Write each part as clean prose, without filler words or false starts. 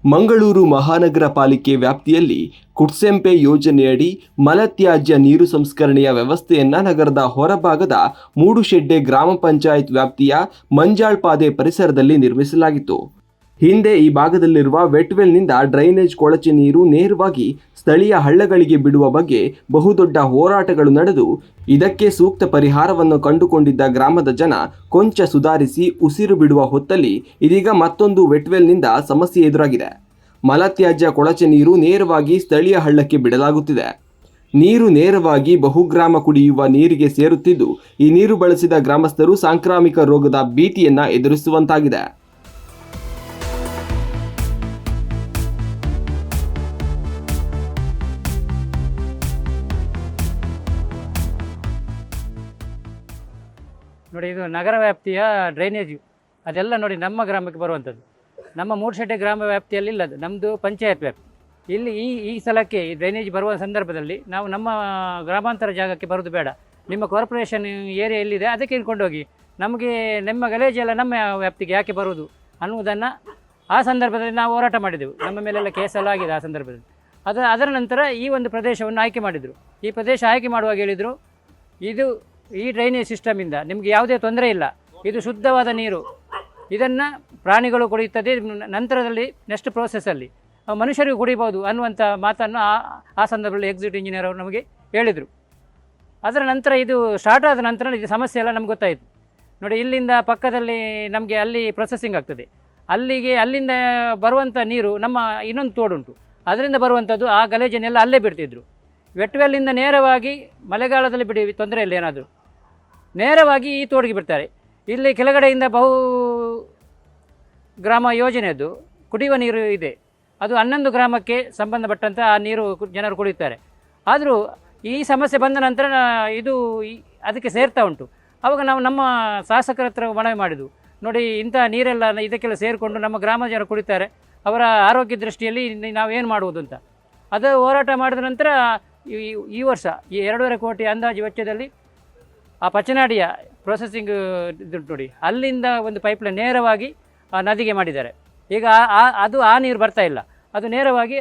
ಮಂಗಳೂರು ಮಹಾನಗರ ಪಾಲಿಕೆ ವ್ಯಾಪ್ತಿಯಲ್ಲಿ ಕುಡ್ಸೆಂಪೆ ಯೋಜನೆಯಡಿ ಮಲತ್ಯಾಜ್ಯ ನೀರು ಸಂಸ್ಕರಣೆಯ ವ್ಯವಸ್ಥೆಯನ್ನು ನಗರದ ಹೊರಭಾಗದ ಮೂಡುಶೆಡ್ಡೆ ಗ್ರಾಮ ಪಂಚಾಯತ್ ವ್ಯಾಪ್ತಿಯ ಮಂಜಾಳ್ಪಾದೆ ಪರಿಸರದಲ್ಲಿ ನಿರ್ಮಿಸಲಾಗಿತ್ತು. ಹಿಂದೆ ಈ ಭಾಗದಲ್ಲಿರುವ ವೆಟ್ವೆಲ್ನಿಂದ ಡ್ರೈನೇಜ್ ಕೊಳಚೆ ನೀರು ನೇರವಾಗಿ ಸ್ಥಳೀಯ ಹಳ್ಳಗಳಿಗೆ ಬಿಡುವ ಬಗ್ಗೆ ಬಹುದೊಡ್ಡ ಹೋರಾಟಗಳು ನಡೆದು ಇದಕ್ಕೆ ಸೂಕ್ತ ಪರಿಹಾರವನ್ನು ಕಂಡುಕೊಂಡಿದ್ದ ಗ್ರಾಮದ ಜನ ಕೊಂಚ ಸುಧಾರಿಸಿ ಉಸಿರು ಬಿಡುವ ಹೊತ್ತಲ್ಲಿ ಇದೀಗ ಮತ್ತೊಂದು ವೆಟ್ವೆಲ್ನಿಂದ ಸಮಸ್ಯೆ ಎದುರಾಗಿದೆ. ಮಲತ್ಯಾಜ್ಯ ಕೊಳಚೆ ನೀರು ನೇರವಾಗಿ ಸ್ಥಳೀಯ ಹಳ್ಳಕ್ಕೆ ಬಿಡಲಾಗುತ್ತಿದೆ. ನೀರು ನೇರವಾಗಿ ಬಹುಗ್ರಾಮ ಕುಡಿಯುವ ನೀರಿಗೆ ಸೇರುತ್ತಿದ್ದು ಈ ನೀರು ಬಳಸಿದ ಗ್ರಾಮಸ್ಥರು ಸಾಂಕ್ರಾಮಿಕ ರೋಗದ ಭೀತಿಯನ್ನ ಎದುರಿಸುವಂತಾಗಿದೆ. ನೋಡಿ, ಇದು ನಗರ ವ್ಯಾಪ್ತಿಯ ಡ್ರೈನೇಜು ಅದೆಲ್ಲ ನೋಡಿ ನಮ್ಮ ಗ್ರಾಮಕ್ಕೆ ಬರುವಂಥದ್ದು. ನಮ್ಮ ಮೂಡುಶೆಡ್ಡೆ ಗ್ರಾಮ ವ್ಯಾಪ್ತಿಯಲ್ಲಿ ಇಲ್ಲದು, ನಮ್ಮದು ಪಂಚಾಯತ್ ವ್ಯಾಪ್ತಿ. ಇಲ್ಲಿ ಈ ಸ್ಥಳಕ್ಕೆ ಈ ಡ್ರೈನೇಜ್ ಬರುವ ಸಂದರ್ಭದಲ್ಲಿ ನಾವು ನಮ್ಮ ಗ್ರಾಮಾಂತರ ಜಾಗಕ್ಕೆ ಬರೋದು ಬೇಡ, ನಿಮ್ಮ ಕಾರ್ಪೊರೇಷನ್ ಏರಿಯಾ ಎಲ್ಲಿದೆ ಅದಕ್ಕೆ ಕೊಂಡೋಗಿ, ನಮಗೆ ನಮ್ಮ ಗಲೇಜೆಲ್ಲ ನಮ್ಮ ವ್ಯಾಪ್ತಿಗೆ ಯಾಕೆ ಬರುವುದು ಅನ್ನುವುದನ್ನು ಆ ಸಂದರ್ಭದಲ್ಲಿ ನಾವು ಹೋರಾಟ ಮಾಡಿದೆವು. ನಮ್ಮ ಮೇಲೆಲ್ಲ ಕೇಸೆಲ್ಲ ಆಗಿದೆ ಆ ಸಂದರ್ಭದಲ್ಲಿ. ಅದರ ನಂತರ ಈ ಒಂದು ಪ್ರದೇಶವನ್ನು ಆಯ್ಕೆ ಮಾಡಿದರು. ಈ ಪ್ರದೇಶ ಆಯ್ಕೆ ಮಾಡುವಾಗ ಹೇಳಿದರು, ಈ ಡ್ರೈನೇಜ್ ಸಿಸ್ಟಮಿಂದ ನಿಮಗೆ ಯಾವುದೇ ತೊಂದರೆ ಇಲ್ಲ, ಇದು ಶುದ್ಧವಾದ ನೀರು, ಇದನ್ನು ಪ್ರಾಣಿಗಳು ಕುಡಿಯುತ್ತದೆ, ನಂತರದಲ್ಲಿ ನೆಕ್ಸ್ಟ್ ಪ್ರೋಸೆಸ್ಸಲ್ಲಿ ಮನುಷ್ಯರಿಗೂ ಕುಡಿಬೋದು ಅನ್ನುವಂಥ ಮಾತನ್ನು ಆ ಸಂದರ್ಭದಲ್ಲಿ ಎಕ್ಸಿಕ್ಯೂಟಿವ್ ಇಂಜಿನಿಯರ್ ಅವರು ನಮಗೆ ಹೇಳಿದರು. ಅದರ ನಂತರ ಇದು ಸ್ಟಾರ್ಟ್ ಆದ ನಂತರ ಇದು ಸಮಸ್ಯೆ ಎಲ್ಲ ನಮ್ಗೆ ಗೊತ್ತಾಯಿತು. ನೋಡಿ, ಇಲ್ಲಿಂದ ಪಕ್ಕದಲ್ಲಿ ನಮಗೆ ಅಲ್ಲಿ ಪ್ರೊಸೆಸಿಂಗ್ ಆಗ್ತದೆ, ಅಲ್ಲಿಂದ ಬರುವಂಥ ನೀರು ನಮ್ಮ ಇನ್ನೊಂದು ತೋಡುಂಟು, ಅದರಿಂದ ಬರುವಂಥದ್ದು ಆ ಗಲೇಜನ್ನೆಲ್ಲ ಅಲ್ಲೇ ಬಿಡ್ತಿದ್ರು. ವೆಟ್ವೆಲ್ಲಿಂದ ನೇರವಾಗಿ ಮಳೆಗಾಲದಲ್ಲಿ ಬಿಡಿ ತೊಂದರೆ ಇಲ್ಲ, ಏನಾದರೂ ನೇರವಾಗಿ ಈ ತೋಡಿಗೆ ಬಿಡ್ತಾರೆ. ಇಲ್ಲಿ ಕೆಳಗಡೆಯಿಂದ ಬಹು ಗ್ರಾಮ ಯೋಜನೆಯದ್ದು ಕುಡಿಯುವ ನೀರು ಇದೆ, ಅದು 11 ಗ್ರಾಮಕ್ಕೆ ಸಂಬಂಧಪಟ್ಟಂಥ ಆ ನೀರು ಜನರು ಕುಡಿಯುತ್ತಾರೆ. ಆದರೂ ಈ ಸಮಸ್ಯೆ ಬಂದ ನಂತರ ಇದು ಅದಕ್ಕೆ ಸೇರ್ತಾ ಉಂಟು. ಆವಾಗ ನಾವು ನಮ್ಮ ಶಾಸಕರ ಹತ್ರ ಮನವಿ ಮಾಡಿದ್ವು, ನೋಡಿ ಇಂಥ ನೀರೆಲ್ಲ ಇದಕ್ಕೆಲ್ಲ ಸೇರಿಕೊಂಡು ನಮ್ಮ ಗ್ರಾಮ ಜನ ಕುಡಿತಾರೆ, ಅವರ ಆರೋಗ್ಯ ದೃಷ್ಟಿಯಲ್ಲಿ ನಾವೇನು ಮಾಡುವುದು ಅಂತ. ಅದು ಹೋರಾಟ ಮಾಡಿದ ನಂತರ ಈ ವರ್ಷ ಈ 2.5 ಕೋಟಿ ಅಂದಾಜು ವೆಚ್ಚದಲ್ಲಿ ಆ ಪಚ್ಚನಾಡಿಯ ಪ್ರೊಸೆಸಿಂಗ್ ಇದು ನೋಡಿ, ಅಲ್ಲಿಂದ ಒಂದು ಪೈಪ್ಲೈನ್ ನೇರವಾಗಿ ಆ ನದಿಗೆ ಮಾಡಿದ್ದಾರೆ. ಈಗ ಆ ನೀರು ಬರ್ತಾ ಇಲ್ಲ, ಅದು ನೇರವಾಗಿ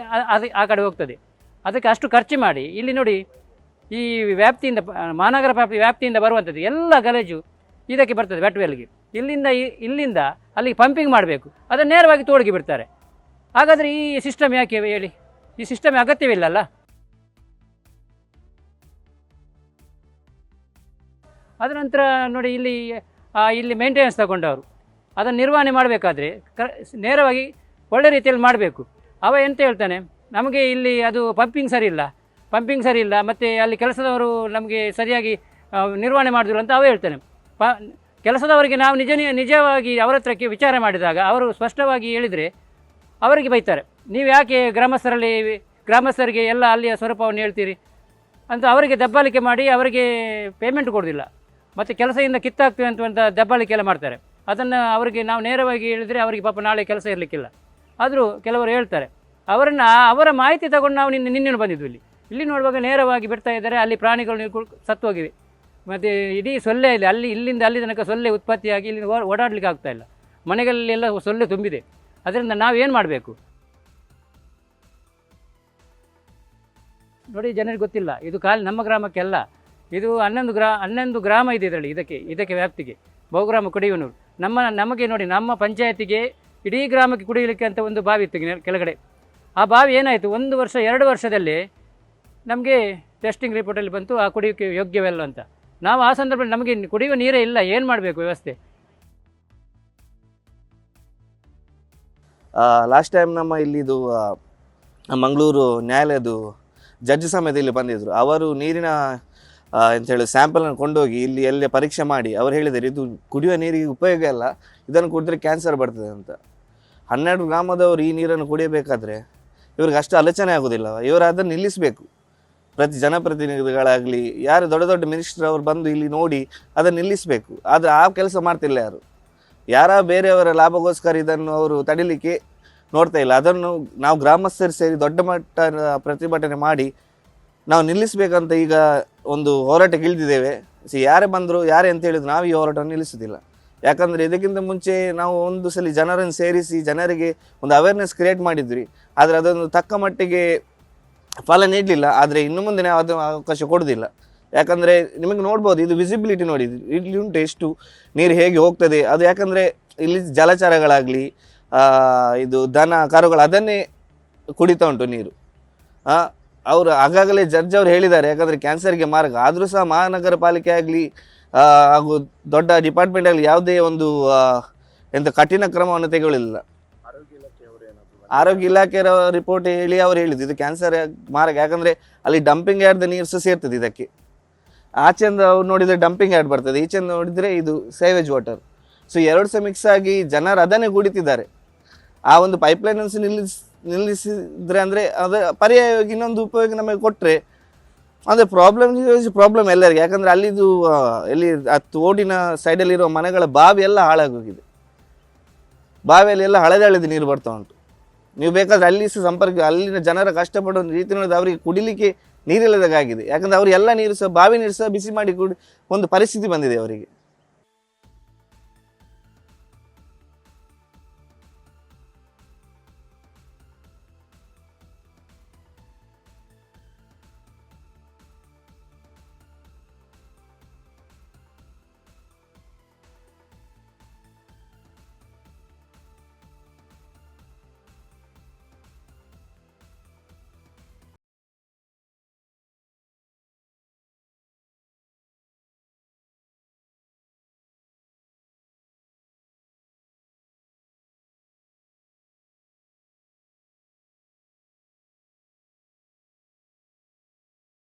ಆ ಕಡೆ ಹೋಗ್ತದೆ. ಅದಕ್ಕೆ ಅಷ್ಟು ಖರ್ಚು ಮಾಡಿ ಇಲ್ಲಿ ನೋಡಿ, ಈ ವ್ಯಾಪ್ತಿಯಿಂದ ಮಹಾನಗರ ವ್ಯಾಪ್ತಿಯಿಂದ ಬರುವಂಥದ್ದು ಎಲ್ಲ ಗಲೇಜು ಇದಕ್ಕೆ ಬರ್ತದೆ ವೆಟ್ವೆಲ್ಗೆ. ಇಲ್ಲಿಂದ ಅಲ್ಲಿಗೆ ಪಂಪಿಂಗ್ ಮಾಡಬೇಕು, ಅದನ್ನು ನೇರವಾಗಿ ತೋಡಿಗೆ ಬಿಡ್ತಾರೆ. ಹಾಗಾದರೆ ಈ ಸಿಸ್ಟಮ್ ಯಾಕೆ ಹೇಳಿ? ಈ ಸಿಸ್ಟಮ್ ಅಗತ್ಯವಿಲ್ಲಲ್ಲ. ಅದರ ನಂತರ ನೋಡಿ, ಇಲ್ಲಿ ಮೇಂಟೆನೆನ್ಸ್ ತಗೊಂಡವರು ಅದನ್ನು ನಿರ್ವಹಣೆ ಮಾಡಬೇಕಾದ್ರೆ ನೇರವಾಗಿ ಒಳ್ಳೆ ರೀತಿಯಲ್ಲಿ ಮಾಡಬೇಕು. ಅವ ಎಂತ ಹೇಳ್ತಾನೆ, ನಮಗೆ ಇಲ್ಲಿ ಅದು ಪಂಪಿಂಗ್ ಸರಿ ಇಲ್ಲ ಮತ್ತು ಅಲ್ಲಿ ಕೆಲಸದವರು ನಮಗೆ ಸರಿಯಾಗಿ ನಿರ್ವಹಣೆ ಮಾಡಿದ್ರು ಅಂತ ಅವ ಹೇಳ್ತಾನೆ. ಕೆಲಸದವರಿಗೆ ನಾವು ನಿಜವಾಗಿ ಅವರ ಹತ್ರಕ್ಕೆ ವಿಚಾರ ಮಾಡಿದಾಗ ಅವರು ಸ್ಪಷ್ಟವಾಗಿ ಹೇಳಿದರೆ ಅವರಿಗೆ ಬೈತಾರೆ, ನೀವು ಯಾಕೆ ಗ್ರಾಮಸ್ಥರಿಗೆ ಎಲ್ಲ ಅಲ್ಲಿಯ ಸ್ವರೂಪವನ್ನು ಹೇಳ್ತೀರಿ ಅಂತ ಅವರಿಗೆ ದಬ್ಬಾಳಿಕೆ ಮಾಡಿ ಅವರಿಗೆ ಪೇಮೆಂಟ್ ಕೊಡೋದಿಲ್ಲ, ಮತ್ತು ಕೆಲಸದಿಂದ ಕಿತ್ತಾಗ್ತೀವಿ ಅಂತ ದಬ್ಬಾಳಿಕೆ ಎಲ್ಲ ಮಾಡ್ತಾರೆ. ಅದನ್ನು ಅವರಿಗೆ ನಾವು ನೇರವಾಗಿ ಹೇಳಿದರೆ ಅವರಿಗೆ ಪಾಪ ನಾಳೆ ಕೆಲಸ ಇರಲಿಕ್ಕಿಲ್ಲ. ಆದರೂ ಕೆಲವರು ಹೇಳ್ತಾರೆ, ಅವರ ಮಾಹಿತಿ ತಗೊಂಡು ನಾವು ನಿನ್ನೆ ಬಂದಿದ್ವಿ. ಇಲ್ಲಿ ನೋಡುವಾಗ ನೇರವಾಗಿ ಬಿಡ್ತಾ ಇದ್ದಾರೆ, ಅಲ್ಲಿ ಪ್ರಾಣಿಗಳು ಸತ್ತು ಹೋಗಿವೆ, ಮತ್ತು ಇಡೀ ಸೊಳ್ಳೆ ಇಲ್ಲಿಂದ ಅಲ್ಲಿ ತನಕ ಸೊಳ್ಳೆ ಉತ್ಪತ್ತಿಯಾಗಿ ಇಲ್ಲಿಂದ ಓಡಾಡಲಿಕ್ಕೆ ಆಗ್ತಾಯಿಲ್ಲ, ಮನೆಗಳಲ್ಲೆಲ್ಲ ಸೊಳ್ಳೆ ತುಂಬಿದೆ. ಅದರಿಂದ ನಾವೇನು ಮಾಡಬೇಕು ನೋಡಿ, ಜನರಿಗೆ ಗೊತ್ತಿಲ್ಲ. ಇದು ಖಾಲಿ ನಮ್ಮ ಗ್ರಾಮಕ್ಕೆ ಅಲ್ಲ, ಇದು 11 ಗ್ರಾಮ ಇದೆ ಇದರಲ್ಲಿ, ಇದಕ್ಕೆ ವ್ಯಾಪ್ತಿಗೆ ಬಹುಗ್ರಾಮ ಕುಡಿಯುವ ನೀರು. ನಮಗೆ ನೋಡಿ, ನಮ್ಮ ಪಂಚಾಯತಿಗೆ ಇಡೀ ಗ್ರಾಮಕ್ಕೆ ಕುಡಿಯಲಿಕ್ಕೆ ಅಂತ ಒಂದು ಬಾವಿ ಇತ್ತು ಕೆಳಗಡೆ. ಆ ಬಾವಿ ಏನಾಯಿತು, 1 ವರ್ಷ 2 ವರ್ಷದಲ್ಲಿ ನಮಗೆ ಟೆಸ್ಟಿಂಗ್ ರಿಪೋರ್ಟಲ್ಲಿ ಬಂತು ಆ ಕುಡಿಯೋಕ್ಕೆ ಯೋಗ್ಯವಲ್ಲ ಅಂತ. ನಾವು ಆ ಸಂದರ್ಭದಲ್ಲಿ ನಮಗೆ ಕುಡಿಯುವ ನೀರೇ ಇಲ್ಲ, ಏನು ಮಾಡಬೇಕು ವ್ಯವಸ್ಥೆ? ಲಾಸ್ಟ್ ಟೈಮ್ ನಮ್ಮ ಇಲ್ಲಿದು ಮಂಗಳೂರು ನ್ಯಾಯಾಲಯದು ಜಡ್ಜ್ ಸಮೇತ ಇಲ್ಲಿ ಬಂದಿದ್ದರು. ಅವರು ನೀರಿನ ಎಂಥೇಳಿ ಸ್ಯಾಂಪಲನ್ನು ಕೊಂಡೋಗಿ ಇಲ್ಲಿ ಎಲ್ಲೇ ಪರೀಕ್ಷೆ ಮಾಡಿ ಅವರು ಹೇಳಿದ್ದಾರೆ, ಇದು ಕುಡಿಯುವ ನೀರಿಗೆ ಉಪಯೋಗ ಇಲ್ಲ, ಇದನ್ನು ಕುಡಿದ್ರೆ ಕ್ಯಾನ್ಸರ್ ಬರ್ತದೆ ಅಂತ. 12 ಗ್ರಾಮದವರು ಈ ನೀರನ್ನು ಕುಡಿಯಬೇಕಾದ್ರೆ ಇವ್ರಿಗೆ ಅಷ್ಟು ಆಲೋಚನೆ ಆಗೋದಿಲ್ಲ. ಇವರು ಅದನ್ನು ನಿಲ್ಲಿಸಬೇಕು. ಜನಪ್ರತಿನಿಧಿಗಳಾಗಲಿ ಯಾರು ದೊಡ್ಡ ಮಿನಿಸ್ಟರ್ ಅವರು ಬಂದು ಇಲ್ಲಿ ನೋಡಿ ಅದನ್ನು ನಿಲ್ಲಿಸಬೇಕು. ಆದರೆ ಆ ಕೆಲಸ ಮಾಡ್ತಿಲ್ಲ ಯಾರ ಬೇರೆಯವರ ಲಾಭಗೋಸ್ಕರ ಇದನ್ನು ಅವರು ತಡಿಲಿಕ್ಕೆ ನೋಡ್ತಾ ಇಲ್ಲ. ಅದನ್ನು ನಾವು ಗ್ರಾಮಸ್ಥರು ಸೇರಿ ದೊಡ್ಡ ಮಟ್ಟದ ಪ್ರತಿಭಟನೆ ಮಾಡಿ ನಾವು ನಿಲ್ಲಿಸಬೇಕಂತ ಈಗ ಒಂದು ಹೋರಾಟಕ್ಕೆ ಇಳಿದಿದ್ದೇವೆ. ಯಾರೇ ಬಂದರು ಯಾರೇ ಅಂತ ಹೇಳಿದ್ರು ನಾವು ಈ ಹೋರಾಟವನ್ನು ನಿಲ್ಲಿಸೋದಿಲ್ಲ. ಯಾಕಂದರೆ ಇದಕ್ಕಿಂತ ಮುಂಚೆ ನಾವು ಒಂದು ಸಲ ಜನರನ್ನು ಸೇರಿಸಿ ಜನರಿಗೆ ಒಂದು ಅವೇರ್ನೆಸ್ ಕ್ರಿಯೇಟ್ ಮಾಡಿದ್ವಿ, ಆದರೆ ಅದೊಂದು ತಕ್ಕ ಮಟ್ಟಿಗೆ ಫಲ ನೀಡಲಿಲ್ಲ. ಆದರೆ ಇನ್ನು ಮುಂದೆ ನಾವು ಅದು ಅವಕಾಶ ಕೊಡೋದಿಲ್ಲ. ಯಾಕಂದರೆ ನಿಮಗೆ ನೋಡ್ಬೋದು, ಇದು ವಿಸಿಬಿಲಿಟಿ ನೋಡಿ, ಇಲ್ಲಿ ಉಂಟು ಎಷ್ಟು ನೀರು ಹೇಗೆ ಹೋಗ್ತದೆ ಅದು. ಯಾಕಂದರೆ ಇಲ್ಲಿ ಜಲಚರಗಳಾಗಲಿ ಇದು ದನ ಕರುಗಳು ಅದನ್ನೇ ಕುಡಿತಾ ಉಂಟು ನೀರು. ಅವರು ಆಗಾಗಲೇ ಜಡ್ಜ್ ಅವರು ಹೇಳಿದ್ದಾರೆ, ಯಾಕಂದರೆ ಕ್ಯಾನ್ಸರ್ಗೆ ಮಾರ್ಗ. ಆದರೂ ಸಹ ಮಹಾನಗರ ಪಾಲಿಕೆ ಆಗಲಿ ಹಾಗೂ ದೊಡ್ಡ ಡಿಪಾರ್ಟ್ಮೆಂಟ್ ಆಗಲಿ ಯಾವುದೇ ಒಂದು ಎಂಥ ಕಠಿಣ ಕ್ರಮವನ್ನು ತೆಗೊಳ್ಳಿಲ್ಲ. ಆರೋಗ್ಯ ಇಲಾಖೆಯ ರಿಪೋರ್ಟ್ ಹೇಳಿ ಅವ್ರು ಹೇಳಿದ್ದು ಇದು ಕ್ಯಾನ್ಸರ್ ಮಾರ್ಗ. ಯಾಕಂದರೆ ಅಲ್ಲಿ ಡಂಪಿಂಗ್ ಯಾರ್ಡ್ ನೀರು ಸಹ ಸೇರ್ತದೆ ಇದಕ್ಕೆ. ಆಚೆಂದ ಅವ್ರು ನೋಡಿದರೆ ಡಂಪಿಂಗ್ ಯಾರ್ಡ್ ಬರ್ತದೆ, ಈಚೆಂದ ನೋಡಿದರೆ ಇದು ಸೇವೇಜ್ ವಾಟರ್. ಸೊ ಎರಡು ಸಹ ಮಿಕ್ಸ್ ಆಗಿ ಜನರು ಅದನ್ನೇ ಕುಡಿತಿದ್ದಾರೆ. ಆ ಒಂದು ಪೈಪ್ಲೈನನ್ನು ನಿಲ್ಲಿಸಿದ್ರೆ ಅಂದರೆ ಅದರ ಪರ್ಯಾಯವಾಗಿ ಇನ್ನೊಂದು ಉಪಯೋಗ ನಮಗೆ ಕೊಟ್ಟರೆ ಅಂದರೆ ಪ್ರಾಬ್ಲಮ್ ಎಲ್ಲರಿಗೆ. ಯಾಕಂದರೆ ಅಲ್ಲಿದು ಎಲ್ಲಿ ಆ ತೋಡಿನ ಸೈಡಲ್ಲಿರೋ ಮನೆಗಳ ಬಾವಿ ಎಲ್ಲ ಹಾಳಾಗೋಗಿದೆ. ಬಾವಿಯಲ್ಲಿ ಎಲ್ಲ ಹಳದೆ ನೀರು ಬರ್ತಾ ಉಂಟು. ನೀವು ಬೇಕಾದರೆ ಅಲ್ಲಿ ಸಹ ಸಂಪರ್ಕ, ಅಲ್ಲಿನ ಜನರ ಕಷ್ಟಪಡೋ ರೀತಿ ನೋಡಿದ್ರೆ ಅವರಿಗೆ ಕುಡಿಲಿಕ್ಕೆ ನೀರಿಲ್ಲದಾಗಿದೆ. ಯಾಕಂದರೆ ಅವರು ಎಲ್ಲ ನೀರು ಸಹ ಬಾವಿ ನೀರು ಸಹ ಬಿಸಿ ಮಾಡಿ ಒಂದು ಪರಿಸ್ಥಿತಿ ಬಂದಿದೆ ಅವರಿಗೆ.